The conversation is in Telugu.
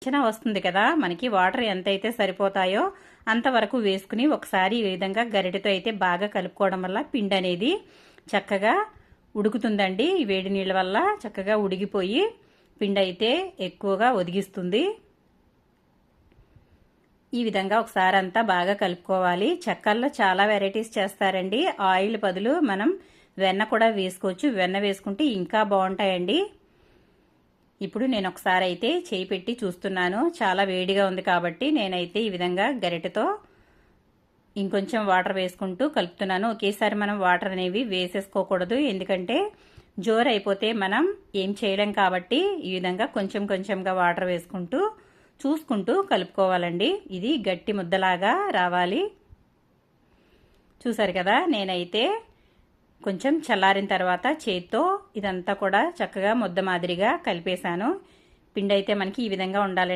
అంచనా వస్తుంది కదా, మనకి వాటర్ ఎంతైతే సరిపోతాయో అంతవరకు వేసుకుని ఒకసారి ఈ విధంగా గరిటెతో అయితే బాగా కలుపుకోవడం వల్ల పిండి అనేది చక్కగా ఉడుకుతుందండి. ఈ వేడి నీళ్ళ వల్ల చక్కగా ఉడికిపోయి పిండి అయితే ఎక్కువగా ఒదిగిస్తుంది. ఈ విధంగా ఒకసారి అంతా బాగా కలుపుకోవాలి. చెక్కల్లో చాలా వెరైటీస్ చేస్తారండి. ఆయిల్ బదులు మనం వెన్న కూడా వేసుకోవచ్చు. వెన్న వేసుకుంటే ఇంకా బాగుంటాయండి. ఇప్పుడు నేను ఒకసారి అయితే చేయి పెట్టి చూస్తున్నాను. చాలా వేడిగా ఉంది కాబట్టి నేనైతే ఈ విధంగా గరిటెతో ఇంకొంచెం వాటర్ వేసుకుంటూ కలుపుతున్నాను. ఒకేసారి మనం వాటర్ అనేవి వేసేసుకోకూడదు, ఎందుకంటే జోరు అయిపోతే మనం ఏం చేయలేం కాబట్టి ఈ విధంగా కొంచెం కొంచెంగా వాటర్ వేసుకుంటూ చూసుకుంటూ కలుపుకోవాలండి. ఇది గట్టి ముద్దలాగా రావాలి. చూసారు కదా, నేనైతే కొంచెం చల్లారిన తర్వాత చేత్తో ఇదంతా కూడా చక్కగా ముద్ద మాదిరిగా కలిపేశాను. పిండి అయితే మనకి ఈ విధంగా ఉండాలి.